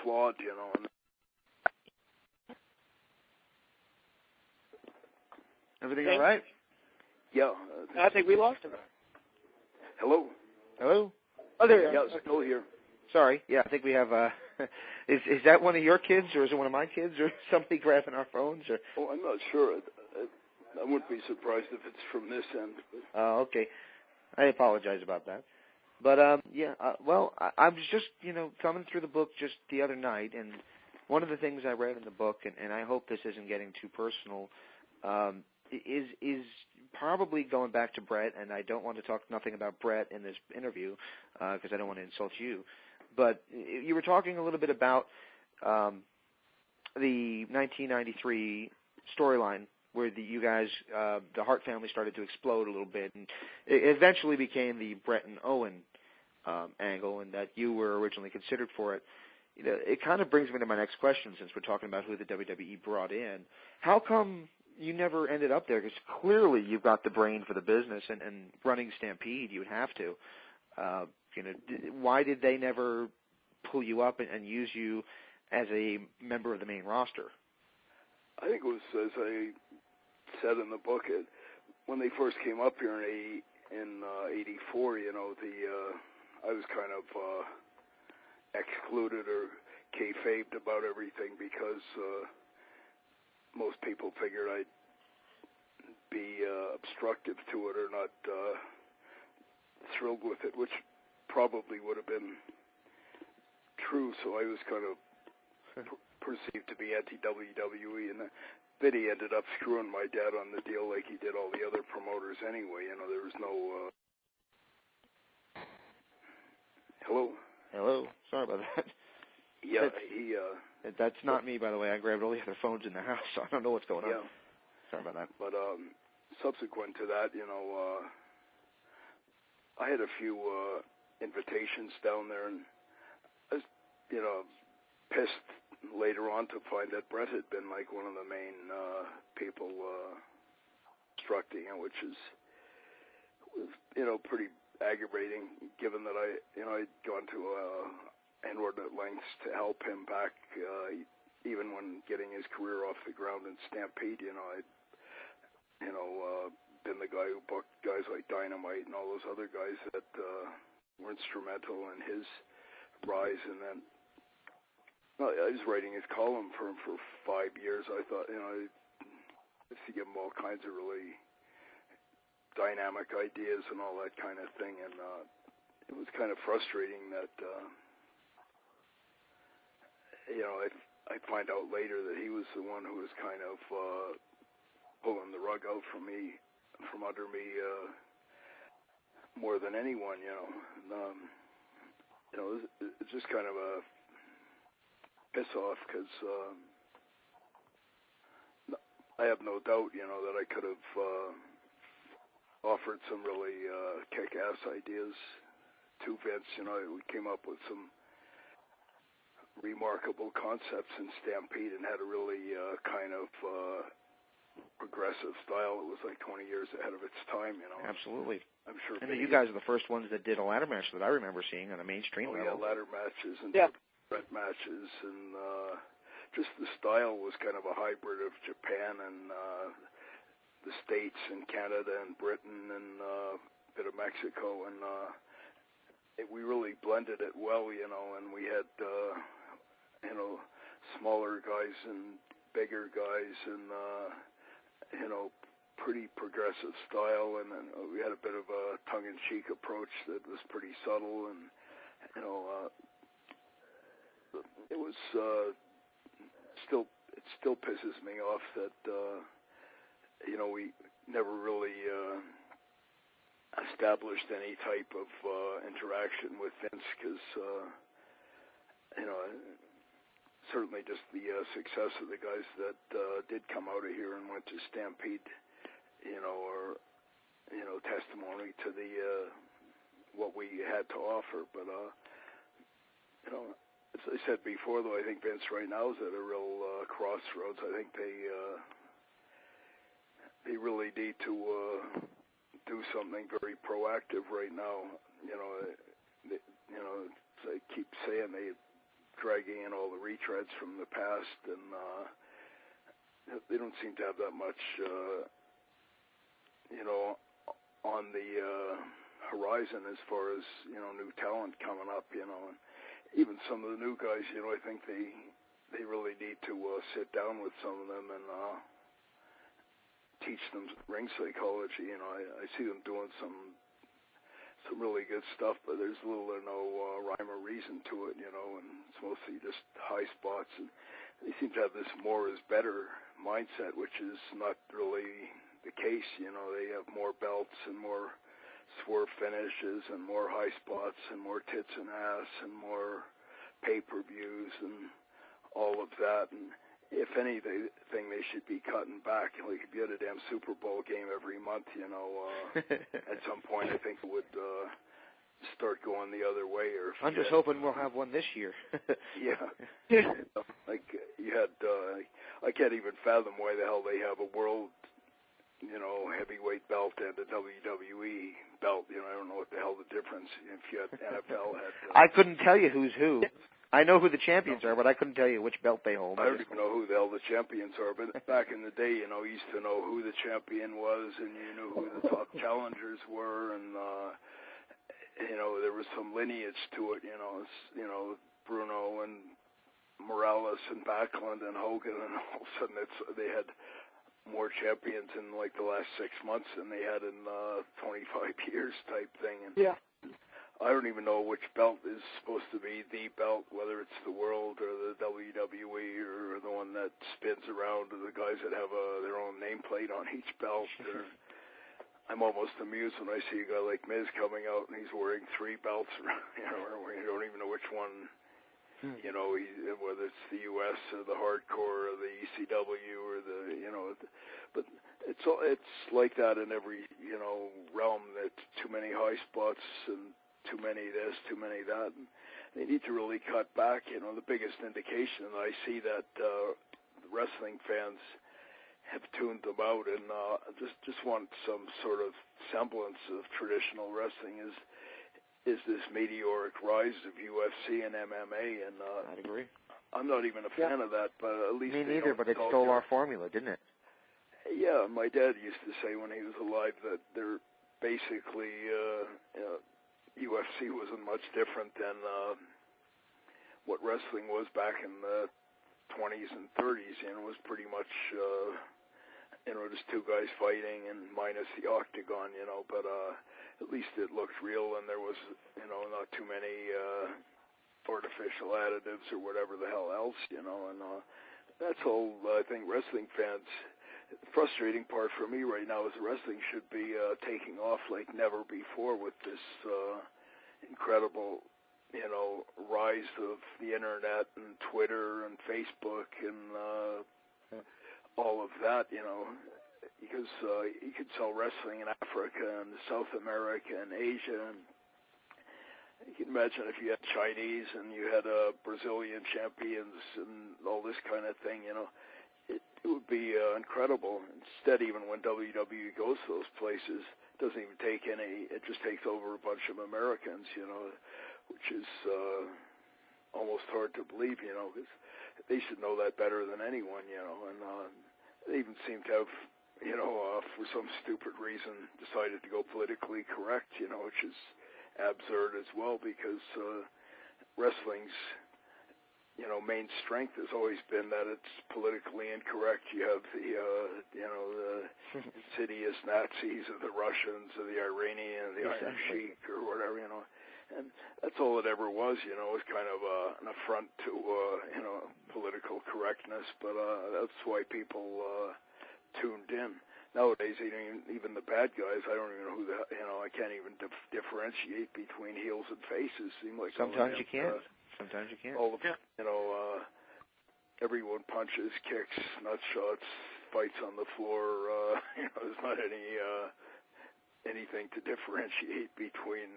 flawed, you know. And everything all right? Yeah. I think we lost him. Hello? Hello? Oh, there you are. Yeah, still here. Sorry. Yeah, I think we have, is that one of your kids, or is it one of my kids, or somebody grabbing our phones? Or? Oh, I'm not sure. I wouldn't be surprised if it's from this end. Oh, okay. I apologize about that. But, well, I was just, coming through the book just the other night, and one of the things I read in the book, and I hope this isn't getting too personal, is probably going back to Brett, and I don't want to talk nothing about Brett in this interview because I don't want to insult you. But you were talking a little bit about the 1993 storyline where you guys, the Hart family started to explode a little bit, and it eventually became the Brett and Owen angle, and that you were originally considered for it. It kind of brings me to my next question, since we're talking about who the WWE brought in. How come you never ended up there? Because clearly you've got the brain for the business, and running Stampede, you would have to. Why did they never pull you up and use you as a member of the main roster? I think it was, as I said in the book, when they first came up here in '84, I was kind of excluded or kayfabed about everything because most people figured I'd be obstructive to it or not thrilled with it, which probably would have been true. So I was kind of perceived to be anti-WWE, and Vinny ended up screwing my dad on the deal like he did all the other promoters anyway. There was no... Hello? Sorry about that. Yeah, That's not me, by the way. I grabbed all the other phones in the house, so I don't know what's going on. Sorry about that. But subsequent to that, I had a few invitations down there, and I was, pissed later on to find that Brett had been like one of the main people instructing it, which was pretty aggravating, given that I'd gone to inordinate lengths to help him back, even when getting his career off the ground in Stampede. I'd been the guy who booked guys like Dynamite and all those other guys that were instrumental in his rise. And then I was writing his column for him for 5 years. I thought, I used to give him all kinds of really dynamic ideas and all that kind of thing. And it was kind of frustrating that, I'd find out later that he was the one who was kind of pulling the rug out from under me more than anyone, it's just kind of a piss off because I have no doubt, that I could have offered some really kick-ass ideas to Vince. We came up with some remarkable concepts in Stampede and had a really kind of progressive style. It was like 20 years ahead of its time, Absolutely. I'm sure. And you guys are the first ones that did a ladder match that I remember seeing on a mainstream level. Yeah, ladder matches and Brett matches, and just the style was kind of a hybrid of Japan and the States and Canada and Britain and a bit of Mexico, and we really blended it well, and we had smaller guys and bigger guys, and pretty progressive style, and we had a bit of a tongue-in-cheek approach that was pretty subtle, and it was it still pisses me off that we never really established any type of interaction with Vince, because certainly just the success of the guys that did come out of here and went to Stampede, or testimony to the what we had to offer. But as I said before, though, I think Vince right now is at a real crossroads. I think they really need to do something very proactive right now. As I keep saying, dragging in all the retreads from the past, and they don't seem to have that much, on the horizon as far as, new talent coming up, and even some of the new guys, I think they really need to sit down with some of them and teach them ring psychology. I see them doing some really good stuff, but there's little or no rhyme or reason to it, and it's mostly just high spots. And they seem to have this more is better mindset, which is not really the case. They have more belts and more swerve finishes and more high spots and more tits and ass and more pay-per-views and all of that. And if anything, they should be cutting back. Like, if you had a damn Super Bowl game every month, at some point I think it would start going the other way. Or I'm just hoping we'll have one this year. Yeah. Like, you had, I can't even fathom why the hell they have a world, heavyweight belt and a WWE belt. I don't know what the hell the difference. If you had NFL had... I couldn't tell you who's who. I know who the champions are, but I couldn't tell you which belt they hold. I don't even know who the hell the champions are, but back in the day, you used to know who the champion was, and you knew who the top challengers were, and, there was some lineage to it, Bruno and Morales and Backlund and Hogan, and all of a sudden they had more champions in, like, the last 6 months than they had in 25 years type thing. And yeah. I don't even know which belt is supposed to be the belt, whether it's the World or the WWE or the one that spins around, or the guys that have their own nameplate on each belt. I'm almost amused when I see a guy like Miz coming out and he's wearing 3 belts, or you don't even know which one, whether it's the U.S. or the Hardcore or the ECW or but it's like that in every, realm, that too many high spots and too many this, too many that. And they need to really cut back. The biggest indication that I see that the wrestling fans have tuned them out and just want some sort of semblance of traditional wrestling is this meteoric rise of UFC and MMA. And I'd agree. I'm not even a fan of that, but at least... Me neither, but it stole our formula, didn't it? Yeah, my dad used to say when he was alive that they're basically... UFC wasn't much different than what wrestling was back in the 20s and 30s. It was pretty much, just 2 guys fighting and minus the octagon, but at least it looked real, and there was, not too many artificial additives or whatever the hell else, and that's all. I think wrestling fans... The frustrating part for me right now is wrestling should be taking off like never before with this incredible, rise of the internet and Twitter and Facebook and all of that, because you could sell wrestling in Africa and South America and Asia, and you can imagine if you had Chinese and you had Brazilian champions and all this kind of thing, it would be incredible. Instead, even when WWE goes to those places, it doesn't even take any, it just takes over a bunch of Americans, which is almost hard to believe, because they should know that better than anyone, and they even seem to have, for some stupid reason, decided to go politically correct, which is absurd as well, because wrestling's main strength has always been that it's politically incorrect. You have the insidious Nazis or the Russians or the Iranian, the Iron Sheik or whatever, and that's all it ever was, was kind of an affront to, political correctness, but that's why people tuned in. Nowadays, even the bad guys, I don't even know who I can't even differentiate between heels and faces. Seem like sometimes you can't. Sometimes you can't. All of, everyone punches, kicks, nut shots, fights on the floor. There's not anything to differentiate between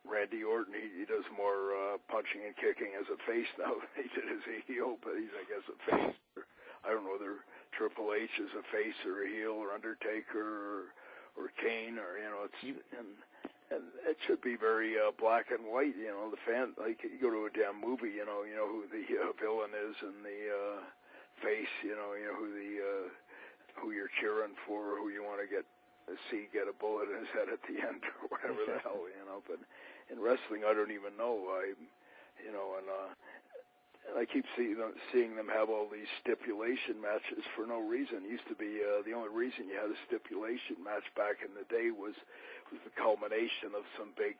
Randy Orton. He does more punching and kicking as a face now than he did as a heel, but he's, I guess, a face. I don't know whether Triple H is a face or a heel, or Undertaker or Kane, or And it should be very black and white. You know, the fan, like you go to a damn movie, you know who the villain is and the face. You know who you're cheering for, who you want to see get a bullet in his head at the end or whatever the hell. You know, but in wrestling, I don't even know. And I keep seeing them have all these stipulation matches for no reason. It used to be the only reason you had a stipulation match back in the day was the culmination of some big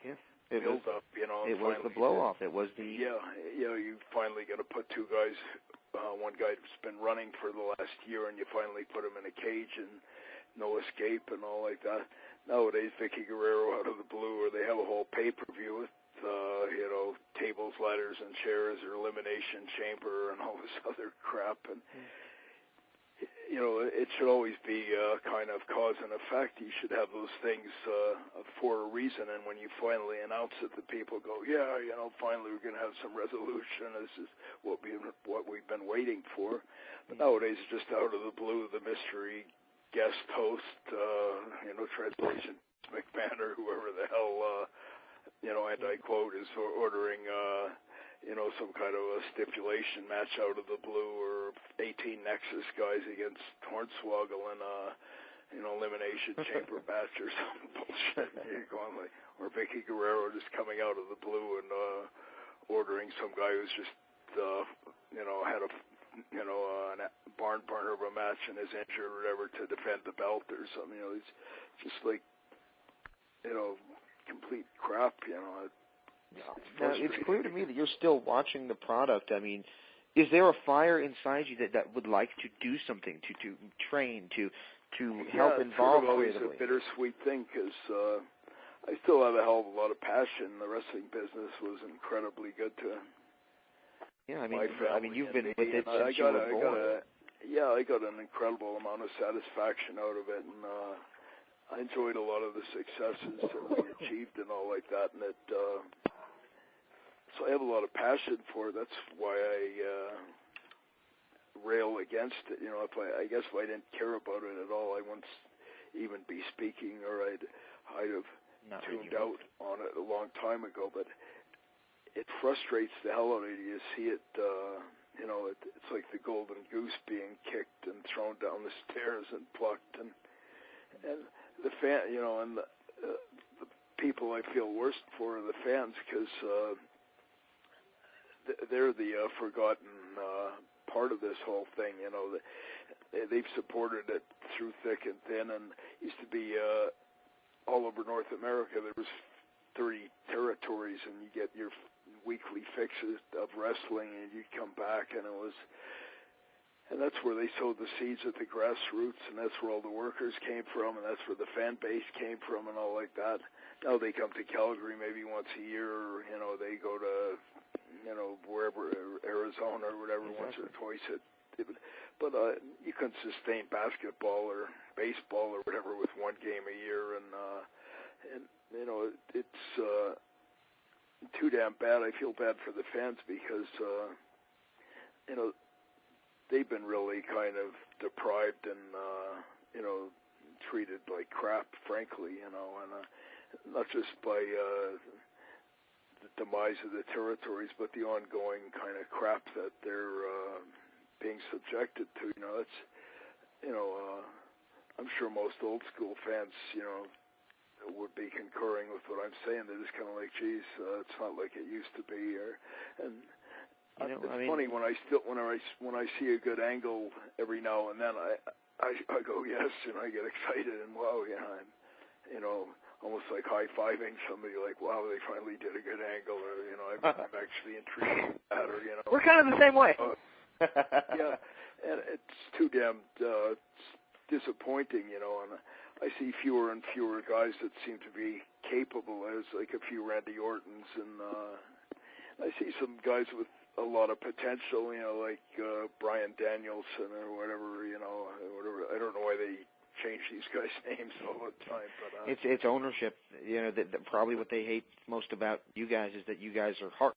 build-up. You know, it was the blow-off. It was the you finally got to put two guys. One guy who's been running for the last year, and you finally put him in a cage and no escape and all like that. Nowadays, Vicky Guerrero out of the blue, or they have a whole pay-per-view with tables, ladders, and chairs, or elimination chamber, and all this other crap. And it should always be kind of cause and effect. You should have those things for a reason. And when you finally announce it, the people go, finally we're going to have some resolution. This is what we've been waiting for. But nowadays, just out of the blue, the mystery guest host, translation McMahon or whoever the hell. And I quote, is ordering, some kind of a stipulation match out of the blue, or 18 Nexus guys against Hornswoggle in elimination chamber match or some bullshit. You're going like, or Vicky Guerrero just coming out of the blue and ordering some guy who's just, had a barn burner of a match and is injured or whatever to defend the belt or something. It's just like, complete crap, Now, it's clear to me that you're still watching the product. I mean, is there a fire inside you that would like to do something, to train, to help involve creatively? It's always a bittersweet thing, because I still have a hell of a lot of passion. The wrestling business was incredibly good to my family. you've been me, with it since you were born. I got an incredible amount of satisfaction out of it, and I enjoyed a lot of the successes that we achieved and all like that, and so I have a lot of passion for it. That's why I rail against it. I guess if I didn't care about it at all, I wouldn't even be speaking, or I'd have tuned out on it a long time ago. But it frustrates the hell out of you to see it. It's like the golden goose being kicked and thrown down the stairs and plucked, and the fan, and the people I feel worst for are the fans, because they're the forgotten part of this whole thing. They've supported it through thick and thin, and it used to be all over North America. There was 30 territories, and you get your weekly fixes of wrestling, and you come back, and that's where they sowed the seeds at the grassroots, and that's where all the workers came from, and that's where the fan base came from, and all like that. Now they come to Calgary maybe once a year, or they go to wherever, Arizona or whatever, once or twice. But you couldn't sustain basketball or baseball or whatever with one game a year, and it's too damn bad. I feel bad for the fans, because they've been really kind of deprived and treated like crap, frankly, and not just by the demise of the territories, but the ongoing kind of crap that they're being subjected to. That's I'm sure most old school fans would be concurring with what I'm saying. They're just kind of like, geez, it's not like it used to be. It's funny when I see a good angle every now and then, I go yes, and I get excited, and wow, almost like high-fiving somebody, like, wow, they finally did a good angle, or I'm actually intrigued with that, or We're kind of the same way. Yeah, and it's too damn disappointing, and I see fewer and fewer guys that seem to be capable, as like a few Randy Ortons, and I see some guys with a lot of potential, like Brian Danielson or whatever, whatever. I don't know why they change these guys' names all the time, but it's ownership. Probably what they hate most about you guys is that you guys are Hart.